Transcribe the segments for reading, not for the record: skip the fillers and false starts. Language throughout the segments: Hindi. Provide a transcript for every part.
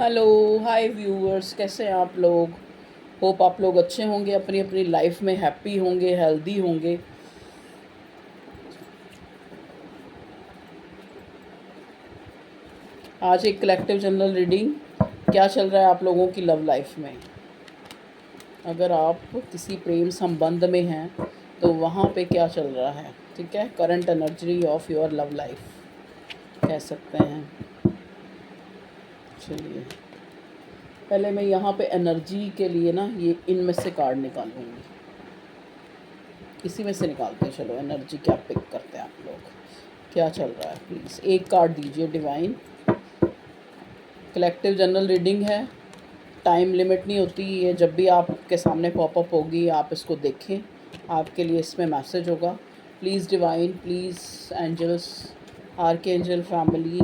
हेलो, हाय व्यूअर्स, कैसे हैं आप लोग। होप आप लोग अच्छे होंगे, अपनी अपनी लाइफ में हैप्पी होंगे, हेल्दी होंगे। आज एक कलेक्टिव जनरल रीडिंग, क्या चल रहा है आप लोगों की लव लाइफ में। अगर आप किसी प्रेम संबंध में हैं तो वहाँ पे क्या चल रहा है, ठीक है। Current energy of your love life कह सकते हैं। चलिए, पहले मैं यहाँ पे एनर्जी के लिए ना ये इनमें से कार्ड निकालूंगी। इसी में से निकालते हैं। चलो, एनर्जी क्या पिक करते हैं आप लोग, क्या चल रहा है। प्लीज़ एक कार्ड दीजिए डिवाइन। कलेक्टिव जनरल रीडिंग है, टाइम लिमिट नहीं होती। ये जब भी आपके सामने पॉपअप होगी आप इसको देखें, आपके लिए इसमें मैसेज होगा। Please divine, please angels, archangel family,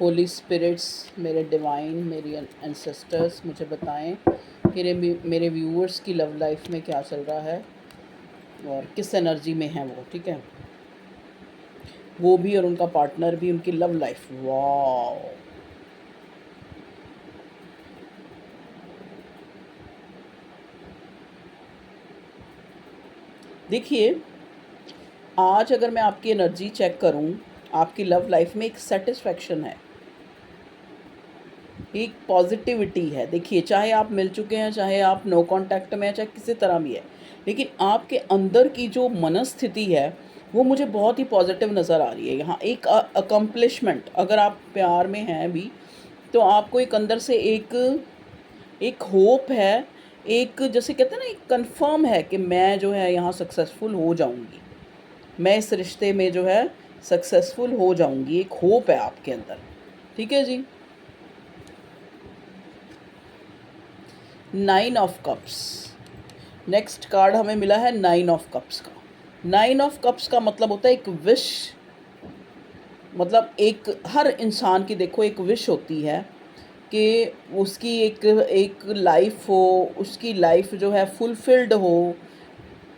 holy spirits, मेरे डिवाइन, मेरी एंसेस्टर्स, मुझे बताएं कि मेरे व्यूअर्स की लव लाइफ में क्या चल रहा है और किस एनर्जी में है वो, ठीक है। वो भी और उनका पार्टनर भी, उनकी लव लाइफ। वाह, देखिए, आज अगर मैं आपकी एनर्जी चेक करूं, आपकी लव लाइफ में एक सेटिस्फैक्शन है, एक पॉजिटिविटी है। देखिए, चाहे आप मिल चुके हैं, चाहे आप नो कांटेक्ट में हैं, चाहे किसी तरह भी है, लेकिन आपके अंदर की जो मनस्थिति है वो मुझे बहुत ही पॉजिटिव नज़र आ रही है। यहाँ एक अकम्पलिशमेंट, अगर आप प्यार में हैं भी तो आपको एक अंदर से एक एक होप है, एक जैसे कहते हैं ना, एक कंफर्म है कि मैं जो है यहाँ सक्सेसफुल हो जाऊँगी, मैं इस रिश्ते में जो है सक्सेसफुल हो जाऊँगी। एक होप है आपके अंदर, ठीक है जी। 9 ऑफ कप्स, नेक्स्ट कार्ड हमें मिला है 9 ऑफ कप्स का। 9 ऑफ कप्स का मतलब होता है एक विश, मतलब एक हर इंसान की देखो एक विश होती है कि उसकी एक एक लाइफ हो, उसकी लाइफ जो है फुलफिल्ड हो,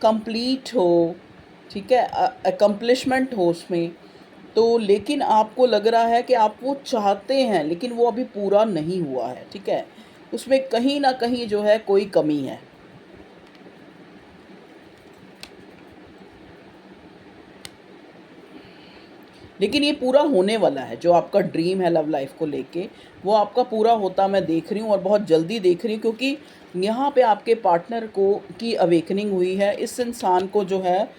कंप्लीट हो, ठीक है, अकम्पलिशमेंट हो उसमें। तो लेकिन आपको लग रहा है कि आप वो चाहते हैं लेकिन वो अभी पूरा नहीं हुआ है, ठीक है। उसमें कहीं ना कहीं जो है कोई कमी है। लेकिन ये पूरा होने वाला है। जो आपका ड्रीम है लव लाइफ को लेके, वो आपका पूरा होता मैं देख रही हूँ, और बहुत जल्दी देख रही हूँ, क्योंकि यहाँ पे आपके पार्टनर को की अवेकनिंग हुई है। इस इंसान को जो है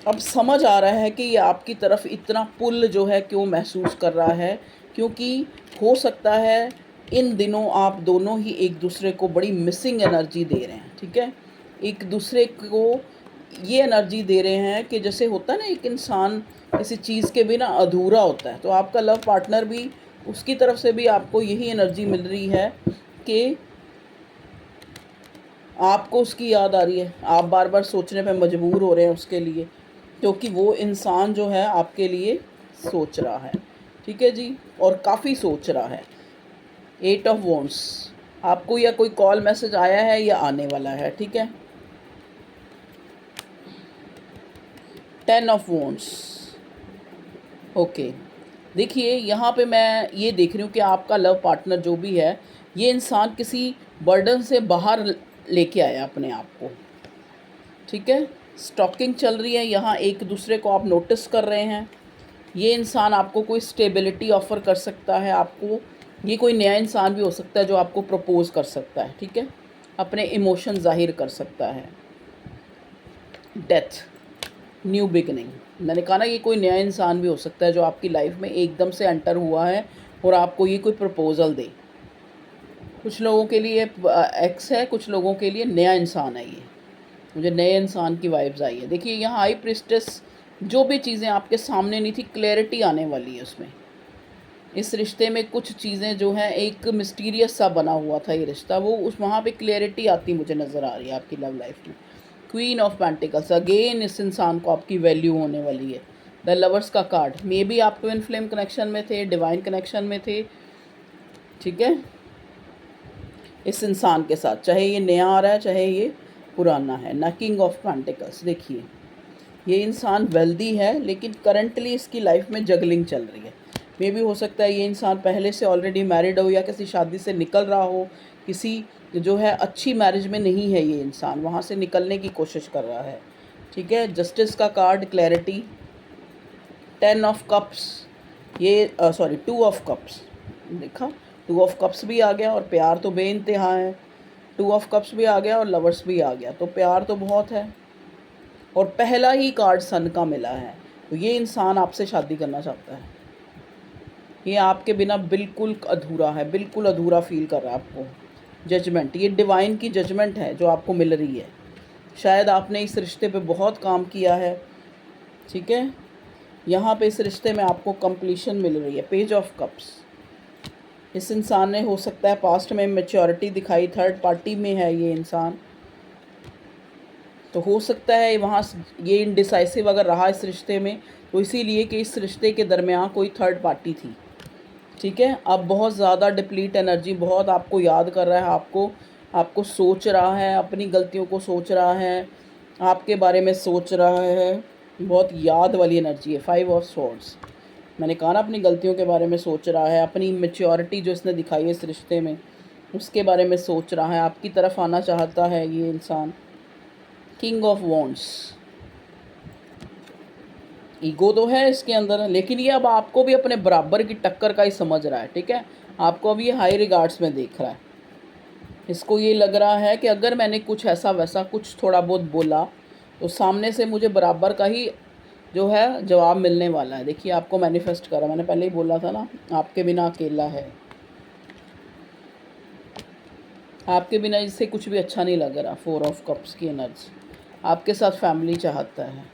अब समझ आ रहा है कि ये आपकी तरफ इतना पुल जो है क्यों महसूस कर रहा है, क्योंकि हो सकता है इन दिनों आप दोनों ही एक दूसरे को बड़ी मिसिंग एनर्जी दे रहे हैं, ठीक है। एक दूसरे को ये एनर्जी दे रहे हैं कि जैसे होता है ना, एक इंसान किसी चीज़ के बिना अधूरा होता है, तो आपका लव पार्टनर भी, उसकी तरफ से भी आपको यही एनर्जी मिल रही है कि आपको उसकी याद आ रही है, आप बार बार सोचने पे मजबूर हो रहे हैं उसके लिए, क्योंकि वो इंसान जो है आपके लिए सोच रहा है, ठीक है जी, और काफ़ी सोच रहा है। 8 ऑफ वॉन्ड्स, आपको या कोई कॉल मैसेज आया है या आने वाला है, ठीक है। 10 ऑफ वॉन्ड्स, ओके। देखिए, यहाँ पे मैं ये देख रही हूँ कि आपका लव पार्टनर जो भी है, ये इंसान किसी बर्डन से बाहर लेके आया अपने आप को, ठीक है। स्टॉकिंग चल रही है यहाँ, एक दूसरे को आप नोटिस कर रहे हैं। ये इंसान आपको कोई स्टेबिलिटी ऑफ़र कर सकता है आपको। ये कोई नया इंसान भी हो सकता है जो आपको प्रपोज कर सकता है, ठीक है, अपने इमोशन जाहिर कर सकता है। डेथ, न्यू बिगनिंग, मैंने कहा ना, ये कोई नया इंसान भी हो सकता है जो आपकी लाइफ में एकदम से एंटर हुआ है और आपको ये कोई प्रपोज़ल दे। कुछ लोगों के लिए एक्स है, कुछ लोगों के लिए नया इंसान है। ये मुझे नए इंसान की वाइब्स आई है। देखिए, यहाँ हाई प्रिस्टेस, जो भी चीज़ें आपके सामने नहीं थी, क्लैरिटी आने वाली है उसमें। इस रिश्ते में कुछ चीज़ें जो हैं, एक मिस्टीरियस सा बना हुआ था ये रिश्ता, वो उस वहाँ पे क्लैरिटी आती मुझे नज़र आ रही है आपकी लव लाइफ में। क्वीन ऑफ पेंटिकल्स, अगेन इस इंसान को आपकी वैल्यू होने वाली है। द लवर्स का कार्ड, मे बी आप ट्विन फ्लेम कनेक्शन में थे, डिवाइन कनेक्शन में थे, ठीक है। इस इंसान के साथ, चाहे ये नया आ रहा है चाहे ये पुराना है। ना किंग ऑफ पेंटिकल्स, देखिए ये इंसान वेल्दी है लेकिन करंटली इसकी लाइफ में जगलिंग चल रही है। मे भी हो सकता है ये इंसान पहले से ऑलरेडी मैरिड हो या किसी शादी से निकल रहा हो, किसी जो है अच्छी मैरिज में नहीं है ये इंसान, वहाँ से निकलने की कोशिश कर रहा है। ठीक है, जस्टिस का कार्ड, क्लैरिटी, 10 ऑफ कप्स, ये सॉरी 2 ऑफ कप्स, देखा 2 ऑफ कप्स भी आ गया और प्यार तो बेइंतहा है, 2 ऑफ कप्स भी आ गया और लवर्स भी आ गया, तो प्यार तो बहुत है। और पहला ही कार्ड सन का मिला है, तो ये इंसान आपसे शादी करना चाहता है। ये आपके बिना बिल्कुल अधूरा है, बिल्कुल अधूरा फील कर रहा है आपको। जजमेंट, ये डिवाइन की जजमेंट है जो आपको मिल रही है। शायद आपने इस रिश्ते पे बहुत काम किया है। ठीक है, यहाँ पे इस रिश्ते में आपको कंप्लीशन मिल रही है। पेज ऑफ कप्स, इस इंसान ने हो सकता है पास्ट में मैच्योरिटी दिखाई, थर्ड पार्टी में है ये इंसान, तो हो सकता है वहाँ ये इनडिसाइसिव अगर रहा इस रिश्ते में तो इसीलिए कि इस रिश्ते के दरमियान कोई थर्ड पार्टी थी। ठीक है, अब बहुत ज़्यादा डिप्लीट एनर्जी, बहुत आपको याद कर रहा है, आपको सोच रहा है, अपनी गलतियों को सोच रहा है, आपके बारे में सोच रहा है, बहुत याद वाली एनर्जी है। 5 ऑफ स्वॉर्ड्स, मैंने कहा ना अपनी गलतियों के बारे में सोच रहा है, अपनी मैच्योरिटी जो इसने दिखाई है इस रिश्ते में उसके बारे में सोच रहा है, आपकी तरफ आना चाहता है ये इंसान। किंग ऑफ वॉन्ड्स, ईगो तो है इसके अंदर, लेकिन ये अब आपको भी अपने बराबर की टक्कर का ही समझ रहा है। ठीक है, आपको अब ये हाई रिगार्ड्स में देख रहा है। इसको ये लग रहा है कि अगर मैंने कुछ ऐसा वैसा कुछ थोड़ा बहुत बोला तो सामने से मुझे बराबर का ही जो है जवाब मिलने वाला है। देखिए आपको मैनिफेस्ट करा, मैंने पहले ही बोला था ना, आपके बिना अकेला है, आपके बिना इससे कुछ भी अच्छा नहीं लग रहा। 4 ऑफ कप्स की एनर्जी, आपके साथ फैमिली चाहता है।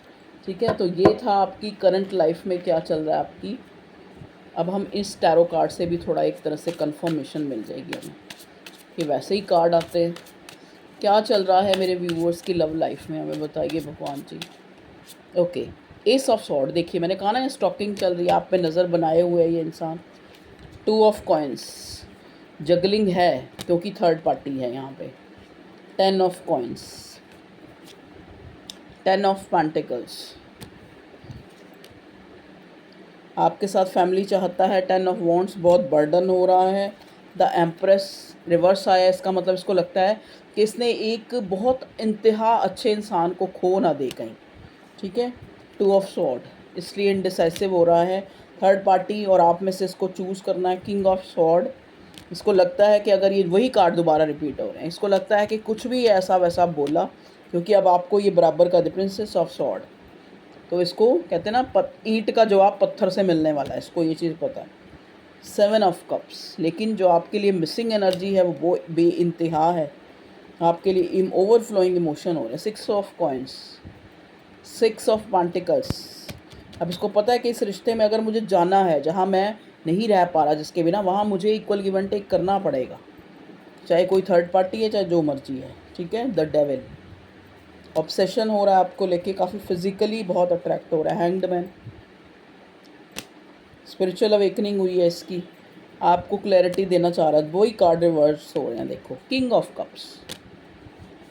ठीक है, तो ये था आपकी करंट लाइफ में क्या चल रहा है आपकी। अब हम इस टैरो कार्ड से भी थोड़ा एक तरह से कंफर्मेशन मिल जाएगी हमें, कि वैसे ही कार्ड आते हैं। क्या चल रहा है मेरे व्यूअर्स की लव लाइफ में, हमें बताइए भगवान जी। ओके, एस ऑफ सॉर्ड, देखिए मैंने कहा ना स्टॉकिंग चल रही है, आप पे नज़र बनाए हुए है ये इंसान। 2 ऑफ कॉइन्स, जगलिंग है क्योंकि थर्ड पार्टी है यहाँ पे। 10 ऑफ कॉइन्स, 10 ऑफ पेंटिकल्स, आपके साथ फैमिली चाहता है। 10 ऑफ वॉन्ड्स, बहुत बर्डन हो रहा है। द एम्प्रेस रिवर्स आया, इसका मतलब इसको लगता है कि इसने एक बहुत इंतहा अच्छे इंसान को खो ना दे कहीं। ठीक है, 2 ऑफ स्वॉर्ड, इसलिए इनडिसाइसिव हो रहा है। थर्ड पार्टी और आप में से इसको चूज़ करना है। किंग ऑफ स्वॉर्ड, इसको लगता है कि अगर ये वही कार्ड दोबारा रिपीट हो रहे हैं, इसको लगता है कि कुछ भी ऐसा वैसा बोला, क्योंकि अब आपको ये बराबर का प्रिंसेस ऑफ स्वॉर्ड, तो इसको कहते हैं ना ईंट का जवाब पत्थर से मिलने वाला है, इसको ये चीज़ पता है। 7 ऑफ कप्स, लेकिन जो आपके लिए मिसिंग एनर्जी है वो बेइंतहा है, आपके लिए ओवरफ्लोइंग इमोशन हो रहे हैं। 6 ऑफ कॉइन्स, 6 ऑफ पेंटिकल्स, अब इसको पता है कि इस रिश्ते में अगर मुझे जाना है, जहाँ मैं नहीं रह पा रहा जिसके बिना, वहाँ मुझे इक्वल गिव एंड टेक करना पड़ेगा, चाहे कोई थर्ड पार्टी है चाहे जो मर्जी है। ठीक है, द डेविल, ऑब्सेशन हो रहा है आपको लेके, काफ़ी फिजिकली बहुत अट्रैक्ट हो रहा है। हैंग्ड मैन, स्पिरिचुअल अवेकनिंग हुई है इसकी, आपको क्लैरिटी देना चाह रहा है। वही कार्ड रिवर्स हो रहे हैं, देखो किंग ऑफ कप्स,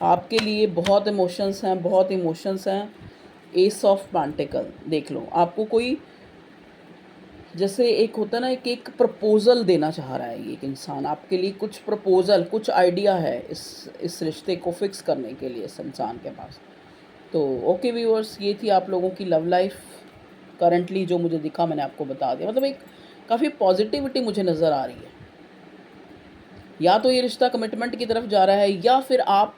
आपके लिए बहुत इमोशंस हैं, बहुत इमोशंस हैं। एस ऑफ पेंटिकल, देख लो आपको कोई जैसे एक होता ना कि एक प्रपोज़ल देना चाह रहा है ये एक इंसान आपके लिए, कुछ प्रपोज़ल, कुछ आइडिया है इस रिश्ते को फिक्स करने के लिए इस इंसान के पास। तो ओके व्यूअर्स, ये थी आप लोगों की लव लाइफ करंटली, जो मुझे दिखा मैंने आपको बता दिया। मतलब एक काफ़ी पॉजिटिविटी मुझे नज़र आ रही है। या तो ये रिश्ता कमिटमेंट की तरफ जा रहा है, या फिर आप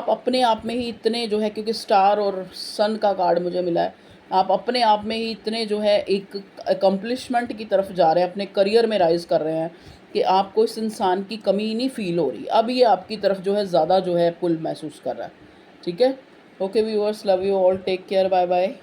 अपने आप में ही इतने जो है, क्योंकि स्टार और सन का कार्ड मुझे मिला है, आप अपने आप में ही इतने जो है एक अकम्पलिशमेंट की तरफ जा रहे हैं, अपने करियर में राइज़ कर रहे हैं कि आपको इस इंसान की कमी नहीं फील हो रही। अब ये आपकी तरफ जो है ज़्यादा जो है पुल महसूस कर रहा है। ठीक है, okay viewers, love you all, take care, bye bye.